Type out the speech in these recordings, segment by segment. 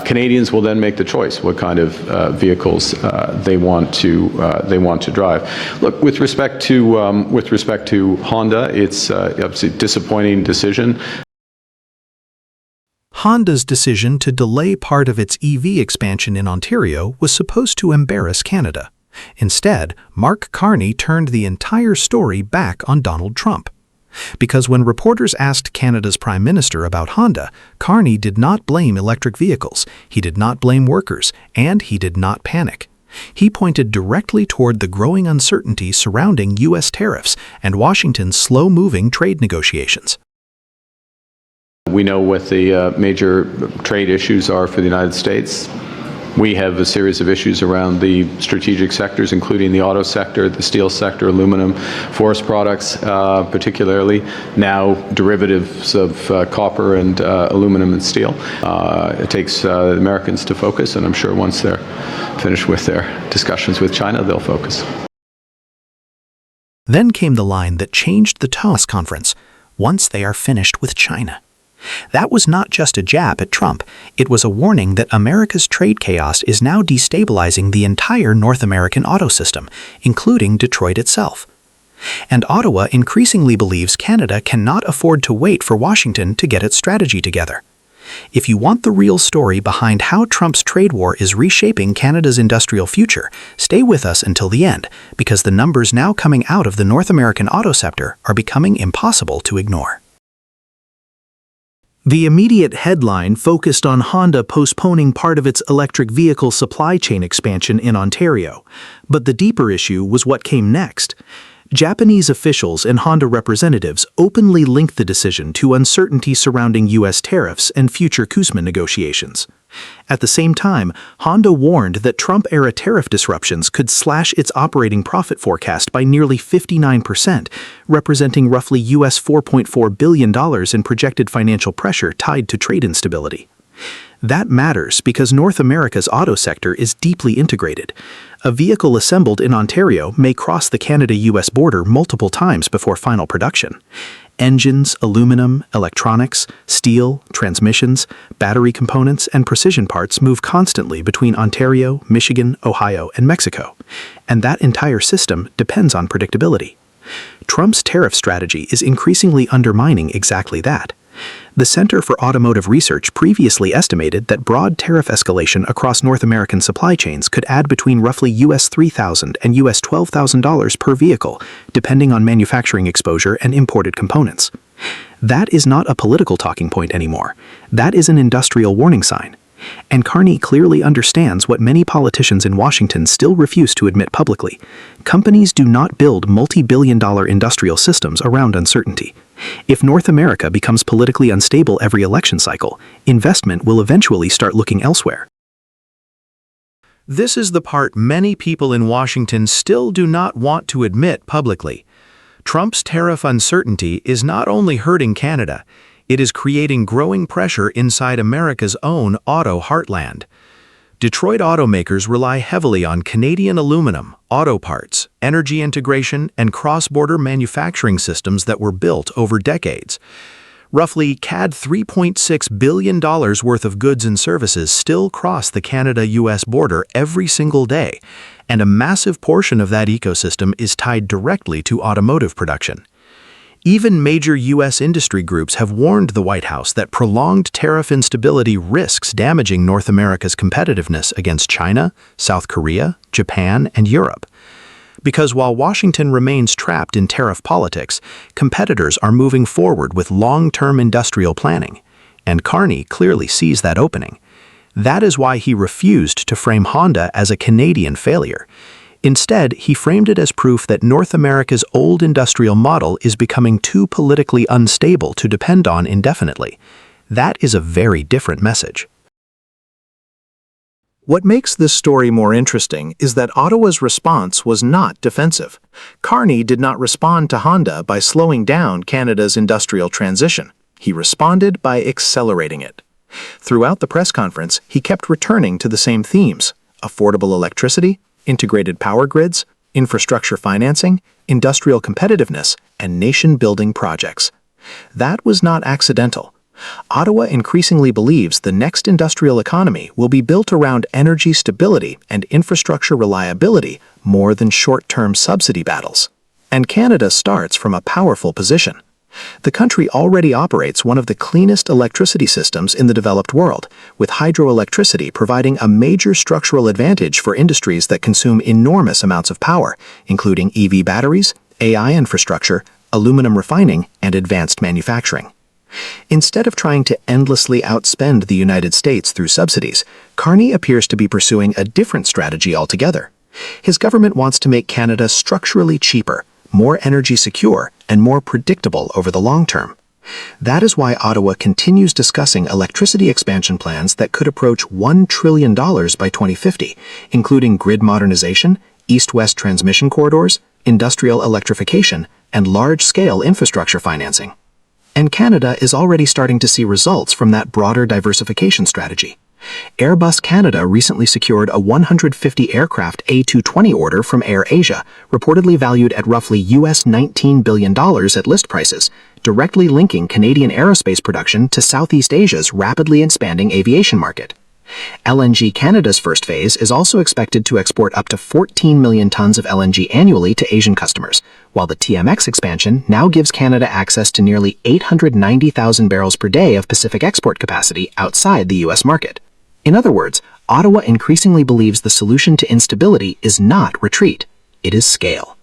Canadians will then make the choice what kind of vehicles they want to drive. Look, with respect to Honda, it's obviously a disappointing decision. Honda's decision to delay part of its EV expansion in Ontario was supposed to embarrass Canada. Instead, Mark Carney turned the entire story back on Donald Trump. Because when reporters asked Canada's Prime Minister about Honda, Carney did not blame electric vehicles, he did not blame workers, and he did not panic. He pointed directly toward the growing uncertainty surrounding U.S. tariffs and Washington's slow-moving trade negotiations. We know what the major trade issues are for the United States. We have a series of issues around the strategic sectors, including the auto sector, the steel sector, aluminum, forest products, particularly, now derivatives of copper and aluminum and steel. It takes the Americans to focus, and I'm sure once they're finished with their discussions with China, they'll focus. Then came the line that changed the tone of this conference, once they are finished with China. That was not just a jab at Trump, it was a warning that America's trade chaos is now destabilizing the entire North American auto system, including Detroit itself. And Ottawa increasingly believes Canada cannot afford to wait for Washington to get its strategy together. If you want the real story behind how Trump's trade war is reshaping Canada's industrial future, stay with us until the end, because the numbers now coming out of the North American auto sector are becoming impossible to ignore. The immediate headline focused on Honda postponing part of its electric vehicle supply chain expansion in Ontario, but the deeper issue was what came next. Japanese officials and Honda representatives openly linked the decision to uncertainty surrounding U.S. tariffs and future CUSMA negotiations. At the same time, Honda warned that Trump-era tariff disruptions could slash its operating profit forecast by nearly 59%, representing roughly US $4.4 billion in projected financial pressure tied to trade instability. That matters because North America's auto sector is deeply integrated. A vehicle assembled in Ontario may cross the Canada-US border multiple times before final production. Engines, aluminum, electronics, steel, transmissions, battery components, and precision parts move constantly between Ontario, Michigan, Ohio, and Mexico. And that entire system depends on predictability. Trump's tariff strategy is increasingly undermining exactly that. The Center for Automotive Research previously estimated that broad tariff escalation across North American supply chains could add between roughly US $3,000 and US $12,000 per vehicle, depending on manufacturing exposure and imported components. That is not a political talking point anymore. That is an industrial warning sign. And Carney clearly understands what many politicians in Washington still refuse to admit publicly. Companies do not build multi-billion-dollar industrial systems around uncertainty. If North America becomes politically unstable every election cycle, investment will eventually start looking elsewhere. This is the part many people in Washington still do not want to admit publicly. Trump's tariff uncertainty is not only hurting Canada, it is creating growing pressure inside America's own auto heartland. Detroit automakers rely heavily on Canadian aluminum, auto parts, energy integration, and cross-border manufacturing systems that were built over decades. Roughly CAD $3.6 billion worth of goods and services still cross the Canada-US border every single day, and a massive portion of that ecosystem is tied directly to automotive production. Even major U.S. industry groups have warned the White House that prolonged tariff instability risks damaging North America's competitiveness against China, South Korea, Japan, and Europe. Because while Washington remains trapped in tariff politics, competitors are moving forward with long-term industrial planning, and Carney clearly sees that opening. That is why he refused to frame Honda as a Canadian failure. Instead, he framed it as proof that North America's old industrial model is becoming too politically unstable to depend on indefinitely. That is a very different message. What makes this story more interesting is that Ottawa's response was not defensive. Carney did not respond to Honda by slowing down Canada's industrial transition. He responded by accelerating it. Throughout the press conference, he kept returning to the same themes: affordable electricity, integrated power grids, infrastructure financing, industrial competitiveness, and nation-building projects. That was not accidental. Ottawa increasingly believes the next industrial economy will be built around energy stability and infrastructure reliability more than short-term subsidy battles. And Canada starts from a powerful position. The country already operates one of the cleanest electricity systems in the developed world, with hydroelectricity providing a major structural advantage for industries that consume enormous amounts of power, including EV batteries, AI infrastructure, aluminum refining, and advanced manufacturing. Instead of trying to endlessly outspend the United States through subsidies, Carney appears to be pursuing a different strategy altogether. His government wants to make Canada structurally cheaper, more energy secure, and more predictable over the long term. That is why Ottawa continues discussing electricity expansion plans that could approach $1 trillion by 2050, including grid modernization, east-west transmission corridors, industrial electrification, and large-scale infrastructure financing. And Canada is already starting to see results from that broader diversification strategy. Airbus Canada recently secured a 150-aircraft A220 order from AirAsia, reportedly valued at roughly US $19 billion at list prices, directly linking Canadian aerospace production to Southeast Asia's rapidly expanding aviation market. LNG Canada's first phase is also expected to export up to 14 million tons of LNG annually to Asian customers, while the TMX expansion now gives Canada access to nearly 890,000 barrels per day of Pacific export capacity outside the U.S. market. In other words, Ottawa increasingly believes the solution to instability is not retreat, it is scale.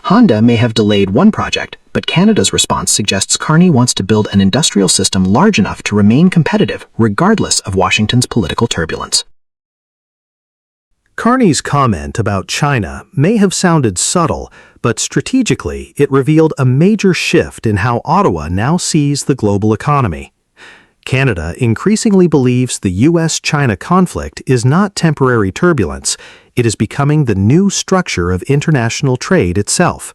Honda may have delayed one project, but Canada's response suggests Carney wants to build an industrial system large enough to remain competitive regardless of Washington's political turbulence. Carney's comment about China may have sounded subtle, but strategically it revealed a major shift in how Ottawa now sees the global economy. Canada increasingly believes the U.S.-China conflict is not temporary turbulence, it is becoming the new structure of international trade itself.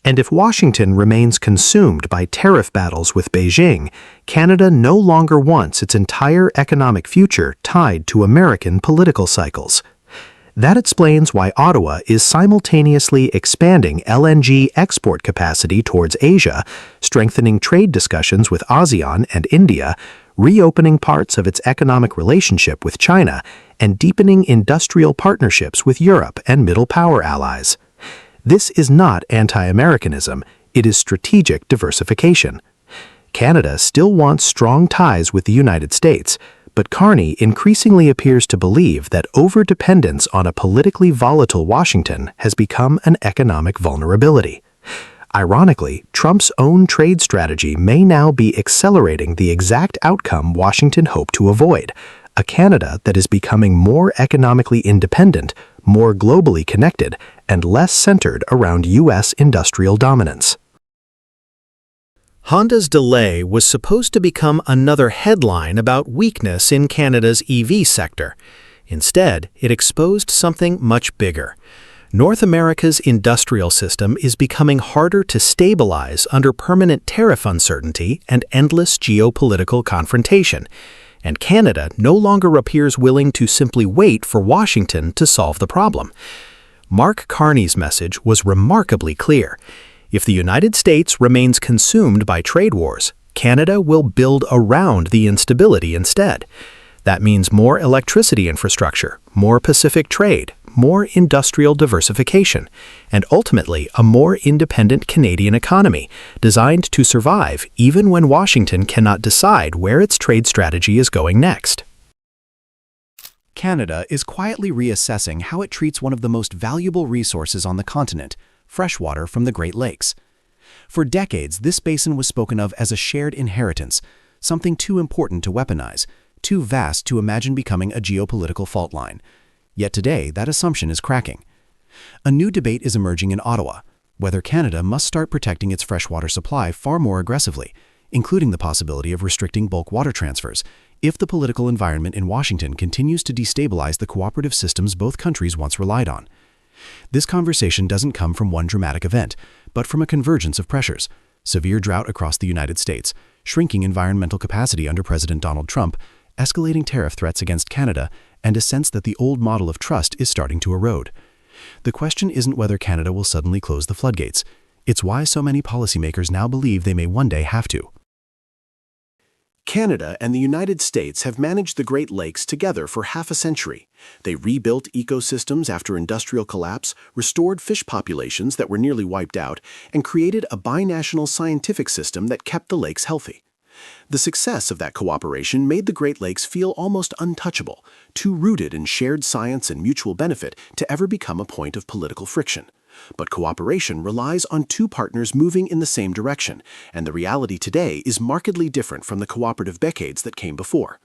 And if Washington remains consumed by tariff battles with Beijing, Canada no longer wants its entire economic future tied to American political cycles. That explains why Ottawa is simultaneously expanding LNG export capacity towards Asia, strengthening trade discussions with ASEAN and India, reopening parts of its economic relationship with China, and deepening industrial partnerships with Europe and Middle Power allies. This is not anti-Americanism, it is strategic diversification. Canada still wants strong ties with the United States, but Carney increasingly appears to believe that overdependence on a politically volatile Washington has become an economic vulnerability. Ironically, Trump's own trade strategy may now be accelerating the exact outcome Washington hoped to avoid, a Canada that is becoming more economically independent, more globally connected, and less centered around U.S. industrial dominance. Honda's delay was supposed to become another headline about weakness in Canada's EV sector. Instead, it exposed something much bigger. North America's industrial system is becoming harder to stabilize under permanent tariff uncertainty and endless geopolitical confrontation, and Canada no longer appears willing to simply wait for Washington to solve the problem. Mark Carney's message was remarkably clear. If the United States remains consumed by trade wars, Canada will build around the instability instead. That means more electricity infrastructure, more Pacific trade, more industrial diversification, and ultimately a more independent Canadian economy, designed to survive even when Washington cannot decide where its trade strategy is going next. Canada is quietly reassessing how it treats one of the most valuable resources on the continent, freshwater from the Great Lakes. For decades, this basin was spoken of as a shared inheritance, something too important to weaponize, too vast to imagine becoming a geopolitical fault line. Yet today, that assumption is cracking. A new debate is emerging in Ottawa, whether Canada must start protecting its freshwater supply far more aggressively, including the possibility of restricting bulk water transfers, if the political environment in Washington continues to destabilize the cooperative systems both countries once relied on. This conversation doesn't come from one dramatic event, but from a convergence of pressures: severe drought across the United States, shrinking environmental capacity under President Donald Trump, escalating tariff threats against Canada, and a sense that the old model of trust is starting to erode. The question isn't whether Canada will suddenly close the floodgates. It's why so many policymakers now believe they may one day have to. Canada and the United States have managed the Great Lakes together for half a century. They rebuilt ecosystems after industrial collapse, restored fish populations that were nearly wiped out, and created a binational scientific system that kept the lakes healthy. The success of that cooperation made the Great Lakes feel almost untouchable, too rooted in shared science and mutual benefit to ever become a point of political friction. But cooperation relies on two partners moving in the same direction, and the reality today is markedly different from the cooperative decades that came before.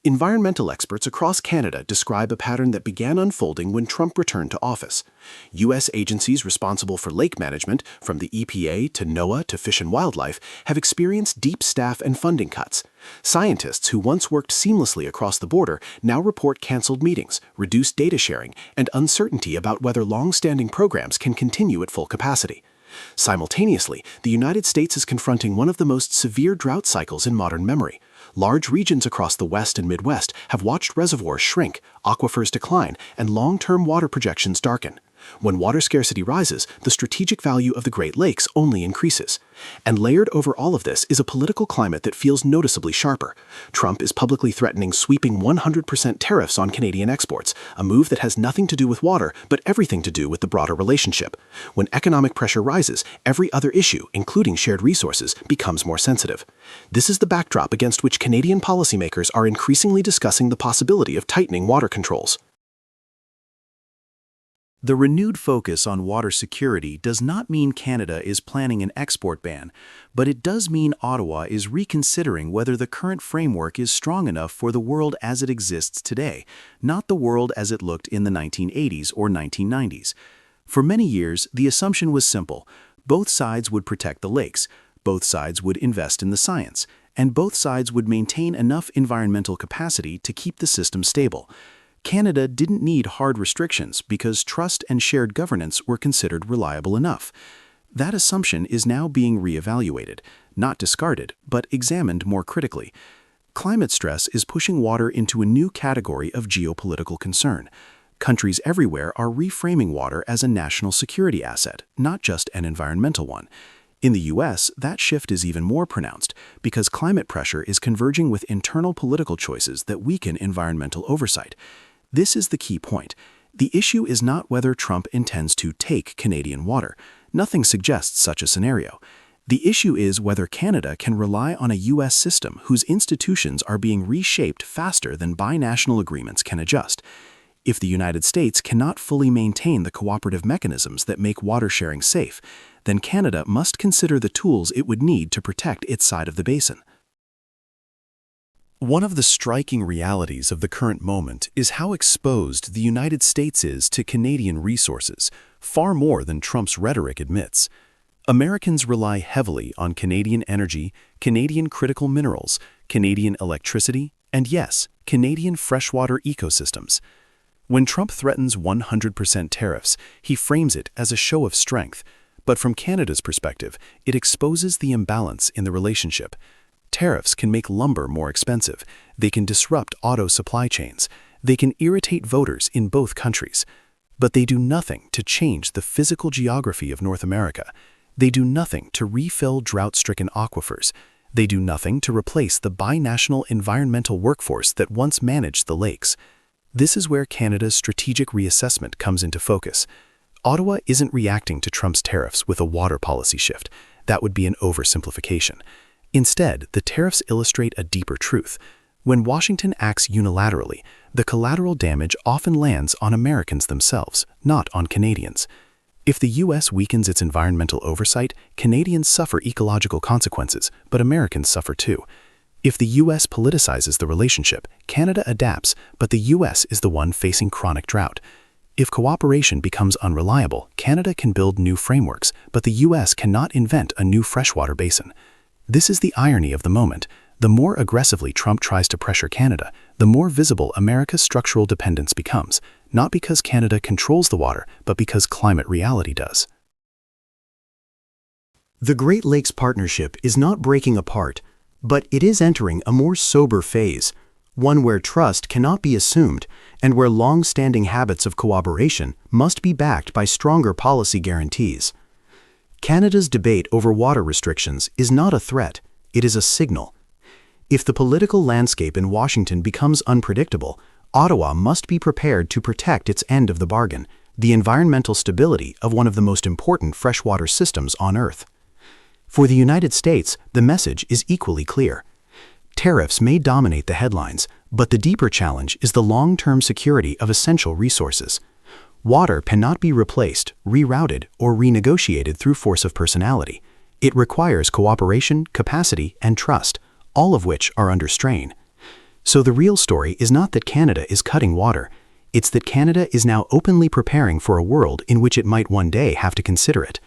Environmental experts across Canada describe a pattern that began unfolding when Trump returned to office. U.S. agencies responsible for lake management, from the EPA to NOAA to Fish and Wildlife, have experienced deep staff and funding cuts. Scientists who once worked seamlessly across the border now report canceled meetings, reduced data sharing, and uncertainty about whether long-standing programs can continue at full capacity. Simultaneously, the United States is confronting one of the most severe drought cycles in modern memory. Large regions across the West and Midwest have watched reservoirs shrink, aquifers decline, and long-term water projections darken. When water scarcity rises, the strategic value of the Great Lakes only increases. And layered over all of this is a political climate that feels noticeably sharper. Trump is publicly threatening sweeping 100% tariffs on Canadian exports, a move that has nothing to do with water, but everything to do with the broader relationship. When economic pressure rises, every other issue, including shared resources, becomes more sensitive. This is the backdrop against which Canadian policymakers are increasingly discussing the possibility of tightening water controls. The renewed focus on water security does not mean Canada is planning an export ban, but it does mean Ottawa is reconsidering whether the current framework is strong enough for the world as it exists today, not the world as it looked in the 1980s or 1990s. For many years, the assumption was simple. Both sides would protect the lakes, both sides would invest in the science, and both sides would maintain enough environmental capacity to keep the system stable. Canada didn't need hard restrictions because trust and shared governance were considered reliable enough. That assumption is now being reevaluated, not discarded, but examined more critically. Climate stress is pushing water into a new category of geopolitical concern. Countries everywhere are reframing water as a national security asset, not just an environmental one. In the U.S., that shift is even more pronounced because climate pressure is converging with internal political choices that weaken environmental oversight. This is the key point. The issue is not whether Trump intends to take Canadian water. Nothing suggests such a scenario. The issue is whether Canada can rely on a U.S. system whose institutions are being reshaped faster than binational agreements can adjust. If the United States cannot fully maintain the cooperative mechanisms that make water sharing safe, then Canada must consider the tools it would need to protect its side of the basin. One of the striking realities of the current moment is how exposed the United States is to Canadian resources, far more than Trump's rhetoric admits. Americans rely heavily on Canadian energy, Canadian critical minerals, Canadian electricity, and yes, Canadian freshwater ecosystems. When Trump threatens 100% tariffs, he frames it as a show of strength, but from Canada's perspective, it exposes the imbalance in the relationship. Tariffs can make lumber more expensive, they can disrupt auto supply chains, they can irritate voters in both countries. But they do nothing to change the physical geography of North America. They do nothing to refill drought-stricken aquifers. They do nothing to replace the binational environmental workforce that once managed the lakes. This is where Canada's strategic reassessment comes into focus. Ottawa isn't reacting to Trump's tariffs with a water policy shift. That would be an oversimplification. Instead, the tariffs illustrate a deeper truth. When Washington acts unilaterally, the collateral damage often lands on Americans themselves, not on Canadians. If the U.S. weakens its environmental oversight, Canadians suffer ecological consequences, but Americans suffer too. If the U.S. politicizes the relationship, Canada adapts, but the U.S. is the one facing chronic drought. If cooperation becomes unreliable, Canada can build new frameworks, but the U.S. cannot invent a new freshwater basin. This is the irony of the moment. The more aggressively Trump tries to pressure Canada, the more visible America's structural dependence becomes, not because Canada controls the water, but because climate reality does. The Great Lakes Partnership is not breaking apart, but it is entering a more sober phase, one where trust cannot be assumed and where long-standing habits of cooperation must be backed by stronger policy guarantees. Canada's debate over water restrictions is not a threat, it is a signal. If the political landscape in Washington becomes unpredictable, Ottawa must be prepared to protect its end of the bargain, the environmental stability of one of the most important freshwater systems on Earth. For the United States, the message is equally clear. Tariffs may dominate the headlines, but the deeper challenge is the long-term security of essential resources. Water cannot be replaced, rerouted, or renegotiated through force of personality. It requires cooperation, capacity, and trust, all of which are under strain. So the real story is not that Canada is cutting water. It's that Canada is now openly preparing for a world in which it might one day have to consider it.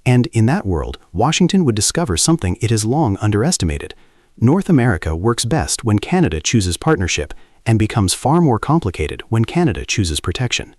And in that world, Washington would discover something it has long underestimated. North America works best when Canada chooses partnership and becomes far more complicated when Canada chooses protection.